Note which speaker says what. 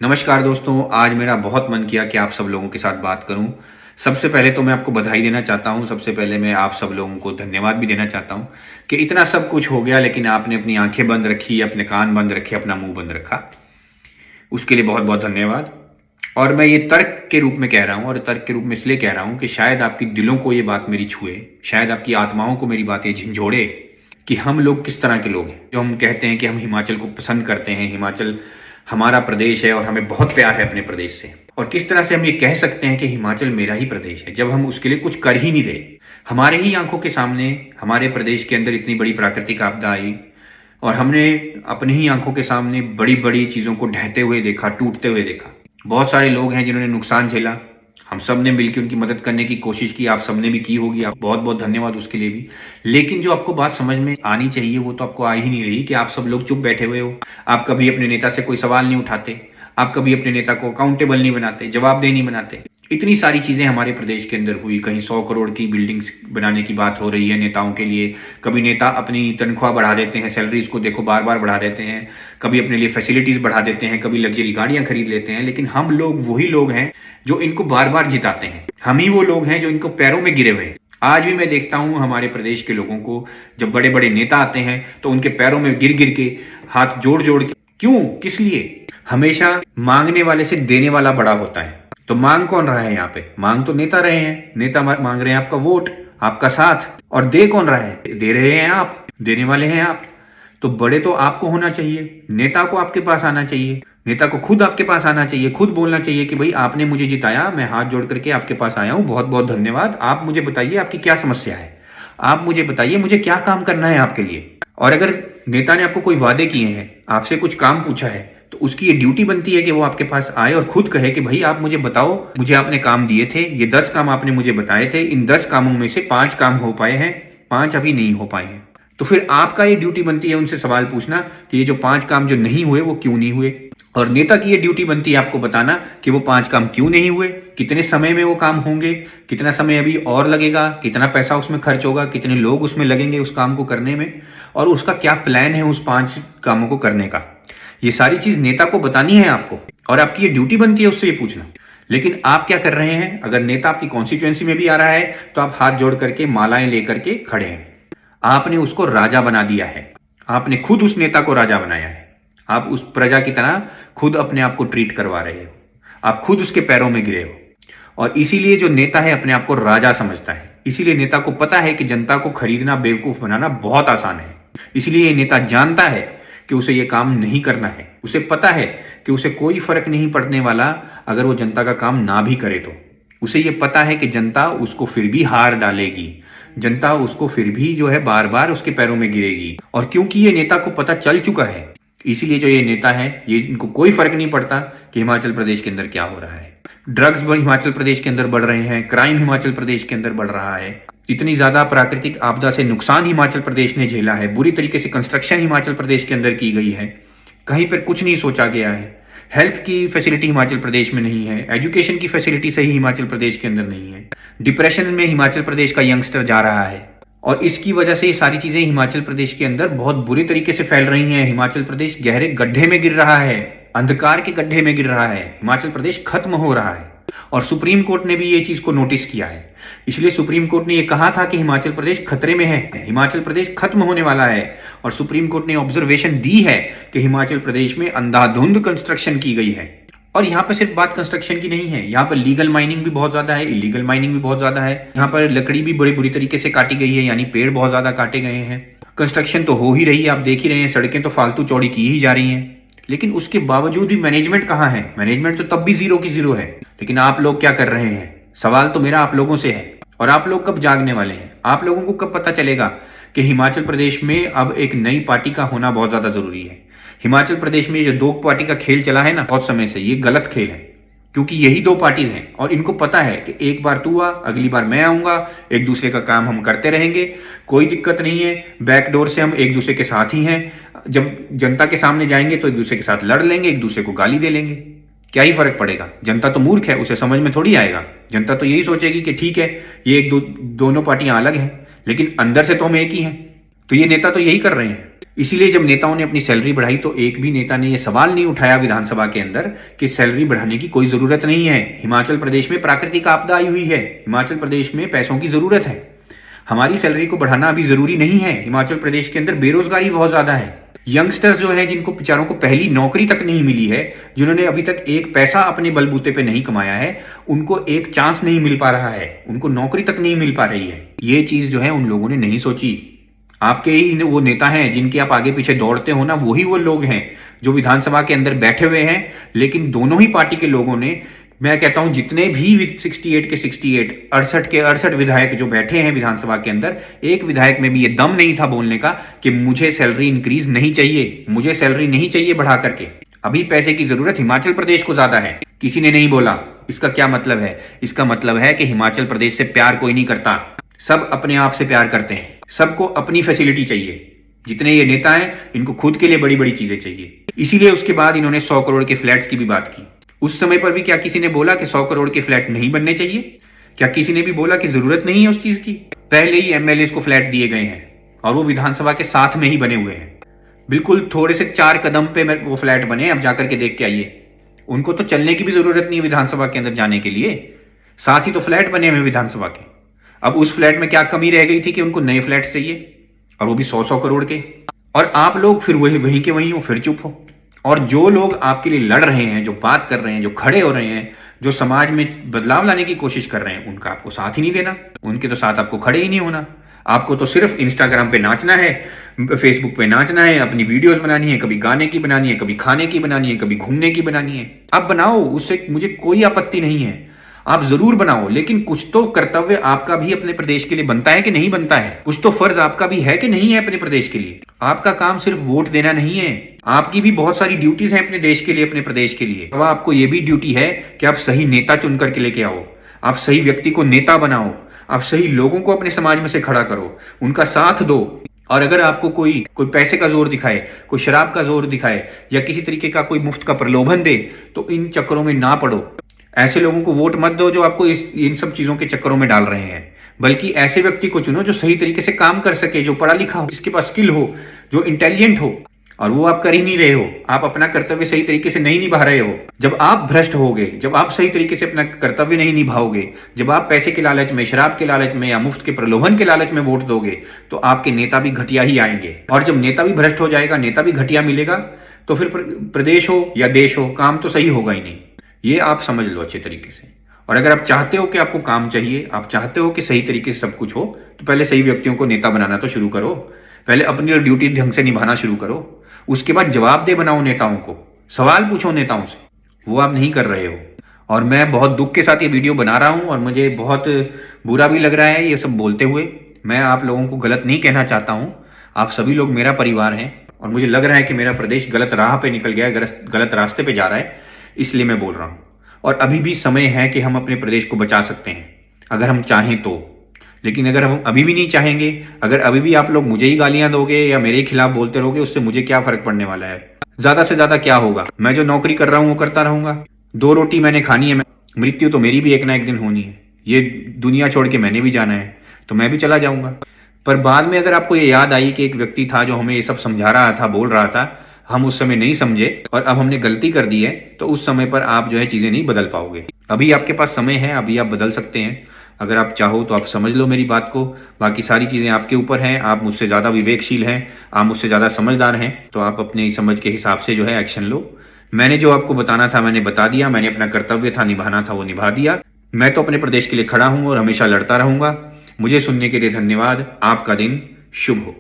Speaker 1: नमस्कार दोस्तों, आज मेरा बहुत मन किया कि आप सब लोगों के साथ बात करूं। सबसे पहले तो मैं आपको बधाई देना चाहता हूं। सबसे पहले मैं आप सब लोगों को धन्यवाद भी देना चाहता हूं कि इतना सब कुछ हो गया लेकिन आपने अपनी आंखें बंद रखी, अपने कान बंद रखे, अपना मुंह बंद रखा। उसके लिए बहुत बहुत धन्यवाद। और मैं ये तर्क के रूप में कह रहा हूं, और तर्क के रूप में इसलिए कह रहा हूं कि शायद आपकी दिलों को ये बात मेरी छुए, शायद आपकी आत्माओं को मेरी बातें झंझोड़े कि हम लोग किस तरह के लोग हैं। जो हम कहते हैं कि हम हिमाचल को पसंद करते हैं, हिमाचल हमारा प्रदेश है और हमें बहुत प्यार है अपने प्रदेश से। और किस तरह से हम ये कह सकते हैं कि हिमाचल मेरा ही प्रदेश है जब हम उसके लिए कुछ कर ही नहीं रहे। हमारे ही आंखों के सामने हमारे प्रदेश के अंदर इतनी बड़ी प्राकृतिक आपदा आई और हमने अपनी ही आंखों के सामने बड़ी बड़ी चीजों को ढहते हुए देखा, टूटते हुए देखा। बहुत सारे लोग हैं जिन्होंने नुकसान झेला। हम सब ने मिलकर उनकी मदद करने की कोशिश की, आप सबने भी की होगी। आप बहुत बहुत धन्यवाद उसके लिए भी। लेकिन जो आपको बात समझ में आनी चाहिए वो तो आपको आ ही नहीं रही कि आप सब लोग चुप बैठे हुए हो। आप कभी अपने नेता से कोई सवाल नहीं उठाते, आप कभी अपने नेता को अकाउंटेबल नहीं बनाते, जवाबदेह नहीं बनाते। इतनी सारी चीजें हमारे प्रदेश के अंदर हुई। कहीं 100 करोड़ की बिल्डिंग्स बनाने की बात हो रही है नेताओं के लिए। कभी नेता अपनी तनख्वाह बढ़ा देते हैं, सैलरीज को देखो बार बार बढ़ा देते हैं। कभी अपने लिए फैसिलिटीज बढ़ा देते हैं, कभी लग्जरी गाड़ियां खरीद लेते हैं। लेकिन हम लोग वही लोग हैं जो इनको बार बार जिताते हैं। हम ही वो लोग हैं जो इनको पैरों में गिरे हुए हैं। आज भी मैं देखता हूं हमारे प्रदेश के लोगों को, जब बड़े बड़े नेता आते हैं तो उनके पैरों में गिर गिर के, हाथ जोड़ जोड़ के। क्यों, किस लिए? हमेशा मांगने वाले से देने वाला बड़ा होता है। तो मांग कौन रहा है यहाँ पे? मांग तो नेता रहे हैं। नेता मांग रहे हैं आपका वोट, आपका साथ। और दे कौन रहा है? दे रहे हैं आप, देने वाले हैं आप। तो बड़े तो आपको होना चाहिए। नेता को आपके पास आना चाहिए, नेता को खुद आपके पास आना चाहिए, खुद बोलना चाहिए कि भाई आपने मुझे जिताया, मैं हाथ जोड़ करके आपके पास आया हूं, बहुत बहुत धन्यवाद। आप मुझे बताइए आपकी क्या समस्या है, आप मुझे बताइए मुझे क्या काम करना है आपके लिए। और अगर नेता ने आपको कोई वादे किए हैं, आपसे कुछ काम पूछा है, तो उसकी ये ड्यूटी बनती है कि वो आपके पास आए और खुद कहे कि भाई आप मुझे बताओ, मुझे आपने काम दिए थे, ये 10 काम आपने मुझे बताए थे, इन 10 कामों में से 5 काम हो पाए हैं, 5 अभी नहीं हो पाए हैं। तो फिर आपका ये ड्यूटी बनती है उनसे सवाल पूछना कि ये जो 5 काम जो नहीं हुए वो क्यों नहीं हुए। और नेता की ये ड्यूटी बनती है आपको बताना कि वो 5 काम क्यों नहीं हुए, कितने समय में वो काम होंगे, कितना समय अभी और लगेगा, कितना पैसा उसमें खर्च होगा, कितने लोग उसमें लगेंगे उस काम को करने में, और उसका क्या प्लान है उस 5 कामों को करने का। ये सारी चीज नेता को बतानी है आपको, और आपकी ये ड्यूटी बनती है उससे ये पूछना। लेकिन आप क्या कर रहे हैं? अगर नेता आपकी कॉन्स्टिट्यूएंसी में भी आ रहा है तो आप हाथ जोड़ करके, मालाएं लेकर के खड़े हैं। आपने उसको राजा बना दिया है, आपने खुद उस नेता को राजा बनाया है। आप उस प्रजा की तरह खुद अपने आप को ट्रीट करवा रहे हो, आप खुद उसके पैरों में गिरे हो। और इसीलिए जो नेता है अपने आप को राजा समझता है। इसीलिए नेता को पता है कि जनता को खरीदना, बेवकूफ बनाना बहुत आसान है। इसलिए ये नेता जानता है कि उसे ये काम नहीं करना है। उसे पता है कि उसे कोई फर्क नहीं पड़ने वाला अगर वो जनता का काम ना भी करे तो। उसे ये पता है कि जनता उसको फिर भी हार डालेगी, जनता उसको फिर भी जो है बार बार उसके पैरों में गिरेगी। और क्योंकि ये नेता को पता चल चुका है, इसीलिए जो ये नेता है, ये इनको कोई फर्क नहीं पड़ता कि हिमाचल प्रदेश के अंदर क्या हो रहा है। ड्रग्स हिमाचल प्रदेश के अंदर बढ़ रहे हैं, क्राइम हिमाचल प्रदेश के अंदर बढ़ रहा है, इतनी ज्यादा प्राकृतिक आपदा से नुकसान हिमाचल प्रदेश ने झेला है, बुरी तरीके से कंस्ट्रक्शन हिमाचल प्रदेश के अंदर की गई है, कहीं पर कुछ नहीं सोचा गया है। हेल्थ की फैसिलिटी हिमाचल प्रदेश में नहीं है, एजुकेशन की फैसिलिटी सही हिमाचल प्रदेश के अंदर नहीं है, डिप्रेशन में हिमाचल प्रदेश का यंगस्टर जा रहा है। और इसकी वजह से ये सारी चीजें हिमाचल प्रदेश के अंदर बहुत बुरी तरीके से फैल रही हैं। हिमाचल प्रदेश गहरे गड्ढे में गिर रहा है, अंधकार के गड्ढे में गिर रहा है। हिमाचल प्रदेश खत्म हो रहा है। और सुप्रीम कोर्ट ने भी ये चीज को नोटिस किया है। इसलिए सुप्रीम कोर्ट ने ये कहा था कि हिमाचल प्रदेश खतरे में है, हिमाचल प्रदेश खत्म होने वाला है। और सुप्रीम कोर्ट ने ऑब्जर्वेशन दी है कि हिमाचल प्रदेश में अंधाधुंध कंस्ट्रक्शन की गई है। और यहाँ पर सिर्फ बात कंस्ट्रक्शन की नहीं है, यहाँ पर लीगल माइनिंग भी बहुत ज्यादा है, इलीगल माइनिंग भी बहुत ज्यादा है। यहाँ पर लकड़ी भी बड़ी बुरी तरीके से काटी गई है, यानी पेड़ बहुत ज्यादा काटे गए हैं। कंस्ट्रक्शन तो हो ही रही है, आप देख ही रहे हैं, सड़कें तो फालतू चौड़ी की ही जा रही हैं। लेकिन उसके बावजूद भी मैनेजमेंट कहाँ है? मैनेजमेंट तो तब भी जीरो की जीरो है। लेकिन आप लोग क्या कर रहे हैं? सवाल तो मेरा आप लोगों से है। और आप लोग कब जागने वाले हैं? आप लोगों को कब पता चलेगा कि हिमाचल प्रदेश में अब एक नई पार्टी का होना बहुत ज्यादा जरूरी है? हिमाचल प्रदेश में जो 2 पार्टी का खेल चला है ना बहुत समय से, ये गलत खेल है। क्योंकि यही 2 पार्टीज हैं और इनको पता है कि एक बार तू आ, अगली बार मैं आऊंगा, एक दूसरे का काम हम करते रहेंगे, कोई दिक्कत नहीं है। बैकडोर से हम एक दूसरे के साथ ही हैं। जब जनता के सामने जाएंगे तो एक दूसरे के साथ लड़ लेंगे, एक दूसरे को गाली दे लेंगे। क्या ही फर्क पड़ेगा? जनता तो मूर्ख है, उसे समझ में थोड़ी आएगा। जनता तो यही सोचेगी कि ठीक है, ये दोनों पार्टियां अलग हैं, लेकिन अंदर से तो हम एक ही हैं। तो ये नेता तो यही कर रहे हैं। इसीलिए जब नेताओं ने अपनी सैलरी बढ़ाई तो एक भी नेता ने यह सवाल नहीं उठाया विधानसभा के अंदर कि सैलरी बढ़ाने की कोई जरूरत नहीं है। हिमाचल प्रदेश में प्राकृतिक आपदा आई हुई है, हिमाचल प्रदेश में पैसों की जरूरत है, हमारी सैलरी को बढ़ाना अभी जरूरी नहीं है। हिमाचल प्रदेश के अंदर बेरोजगारी बहुत ज्यादा है, यंगस्टर्स जो है जिनको बेचारों को पहली नौकरी तक नहीं मिली है, जिन्होंने अभी तक एक पैसा अपने बलबूते पे नहीं कमाया है, उनको एक चांस नहीं मिल पा रहा है, उनको नौकरी तक नहीं मिल पा रही है। ये चीज जो है उन लोगों ने नहीं सोची। आपके ही वो नेता हैं जिनके आप आगे पीछे दौड़ते हो ना, वही वो लोग हैं जो विधानसभा के अंदर बैठे हुए हैं। लेकिन दोनों ही पार्टी के लोगों ने, मैं कहता हूं जितने भी 68 के 68, 68 के 68 विधायक जो बैठे हैं विधानसभा के अंदर, एक विधायक में भी ये दम नहीं था बोलने का कि मुझे सैलरी इंक्रीज नहीं चाहिए, मुझे सैलरी नहीं चाहिए बढ़ा करके, अभी पैसे की जरूरत हिमाचल प्रदेश को ज्यादा है। किसी ने नहीं बोला। इसका क्या मतलब है? इसका मतलब है कि हिमाचल प्रदेश से प्यार कोई नहीं करता, सब अपने आप से प्यार करते हैं, सबको अपनी फैसिलिटी चाहिए। जितने ये नेता हैं इनको खुद के लिए बड़ी बड़ी चीजें चाहिए। इसीलिए उसके बाद इन्होंने 100 करोड़ के फ्लैट्स की भी बात की। उस समय पर भी क्या किसी ने बोला कि 100 करोड़ के फ्लैट नहीं बनने चाहिए? क्या किसी ने भी बोला कि जरूरत नहीं है उस चीज की? पहले ही एमएलए को फ्लैट दिए गए हैं और वो विधानसभा के साथ में ही बने हुए हैं, बिल्कुल थोड़े से 4 कदम पे वो फ्लैट बने। अब जाकर के देख के आइए, उनको तो चलने की भी जरूरत नहीं है विधानसभा के अंदर जाने के लिए, साथ ही तो फ्लैट बने हुए विधानसभा के। अब उस फ्लैट में क्या कमी रह गई थी कि उनको नए फ्लैट चाहिए, और वो भी 100-100 करोड़ के। और आप लोग फिर वहीं के वहीं हो, फिर चुप हो। और जो लोग आपके लिए लड़ रहे हैं, जो बात कर रहे हैं, जो खड़े हो रहे हैं, जो समाज में बदलाव लाने की कोशिश कर रहे हैं, उनका आपको साथ ही नहीं देना, उनके तो साथ आपको खड़े ही नहीं होना। आपको तो सिर्फ इंस्टाग्राम पे नाचना है, फेसबुक पे नाचना है, अपनी वीडियोस बनानी है, कभी गाने की बनानी है, कभी खाने की बनानी है, कभी घूमने की बनानी है। आप बनाओ, उससे मुझे कोई आपत्ति नहीं है, आप जरूर बनाओ, लेकिन कुछ तो कर्तव्य आपका भी अपने प्रदेश के लिए बनता है कि नहीं बनता है? कुछ तो फर्ज आपका भी है कि नहीं है अपने प्रदेश के लिए? आपका काम सिर्फ वोट देना नहीं है, आपकी भी बहुत सारी ड्यूटीज हैं अपने देश के लिए, अपने प्रदेश के लिए। अब आपको यह भी ड्यूटी है कि आप सही नेता चुन करके लेके आओ, आप सही व्यक्ति को नेता बनाओ, आप सही लोगों को अपने समाज में से खड़ा करो, उनका साथ दो। और अगर आपको कोई पैसे का जोर दिखाए, कोई शराब का जोर दिखाए, या किसी तरीके का कोई मुफ्त का प्रलोभन दे, तो इन चक्करों में ना पड़ो। ऐसे लोगों को वोट मत दो जो आपको इन सब चीजों के चक्करों में डाल रहे हैं, बल्कि ऐसे व्यक्ति को चुनो जो सही तरीके से काम कर सके, जो पढ़ा लिखा हो, जिसके पास स्किल हो, जो इंटेलिजेंट हो। और वो आप कर ही नहीं रहे हो, आप अपना कर्तव्य सही तरीके से नहीं निभा रहे हो। जब आप भ्रष्ट होगे, जब आप सही तरीके से अपना कर्तव्य नहीं निभाओगे, जब आप पैसे के लालच में, शराब के लालच में, या मुफ्त के प्रलोभन के लालच में वोट दोगे, तो आपके नेता भी घटिया ही आएंगे। और जब नेता भी भ्रष्ट हो जाएगा, नेता भी घटिया मिलेगा, तो फिर प्रदेश हो या देश हो, काम तो सही होगा ही नहीं। ये आप समझ लो अच्छे तरीके से। और अगर आप चाहते हो कि आपको काम चाहिए, आप चाहते हो कि सही तरीके से सब कुछ हो, तो पहले सही व्यक्तियों को नेता बनाना तो शुरू करो, पहले अपनी ड्यूटी ढंग से निभाना शुरू करो। उसके बाद जवाबदेह बनाओ नेताओं को, सवाल पूछो नेताओं से, वो आप नहीं कर रहे हो। और मैं बहुत दुख के साथ ये वीडियो बना रहा हूं, और मुझे बहुत बुरा भी लग रहा है ये सब बोलते हुए। मैं आप लोगों को गलत नहीं कहना चाहता हूं, आप सभी लोग मेरा परिवार हैं, और मुझे लग रहा है कि मेरा प्रदेश गलत राह पे निकल गया है, गलत रास्ते पे जा रहा है, इसलिए मैं बोल रहा हूं। और अभी भी समय है कि हम अपने प्रदेश को बचा सकते हैं, अगर हम चाहें तो। लेकिन अगर हम अभी भी नहीं चाहेंगे, अगर अभी भी आप लोग मुझे ही गालियां दोगे या मेरे खिलाफ बोलते रहोगे, उससे मुझे क्या फर्क पड़ने वाला है? ज्यादा से ज्यादा क्या होगा? मैं जो नौकरी कर रहा हूं वो करता रहूंगा, 2 रोटी मैंने खानी है, मृत्यु तो मेरी भी एक ना एक दिन होनी है, ये दुनिया छोड़ के मैंने भी जाना है, तो मैं भी चला जाऊंगा। पर बाद में अगर आपको ये याद आई कि एक व्यक्ति था जो हमें ये सब समझा रहा था, बोल रहा था, हम उस समय नहीं समझे और अब हमने गलती कर दी है, तो उस समय पर आप जो है चीजें नहीं बदल पाओगे। अभी आपके पास समय है, अभी आप बदल सकते हैं, अगर आप चाहो तो आप समझ लो मेरी बात को। बाकी सारी चीजें आपके ऊपर हैं, आप मुझसे ज्यादा विवेकशील हैं, आप मुझसे ज्यादा समझदार हैं, तो आप अपने समझ के हिसाब से जो है एक्शन लो। मैंने जो आपको बताना था मैंने बता दिया, मैंने अपना कर्तव्य था निभाना था वो निभा दिया। मैं तो अपने प्रदेश के लिए खड़ा हूं और हमेशा लड़ता रहूंगा। मुझे सुनने के लिए धन्यवाद। आपका दिन शुभ हो।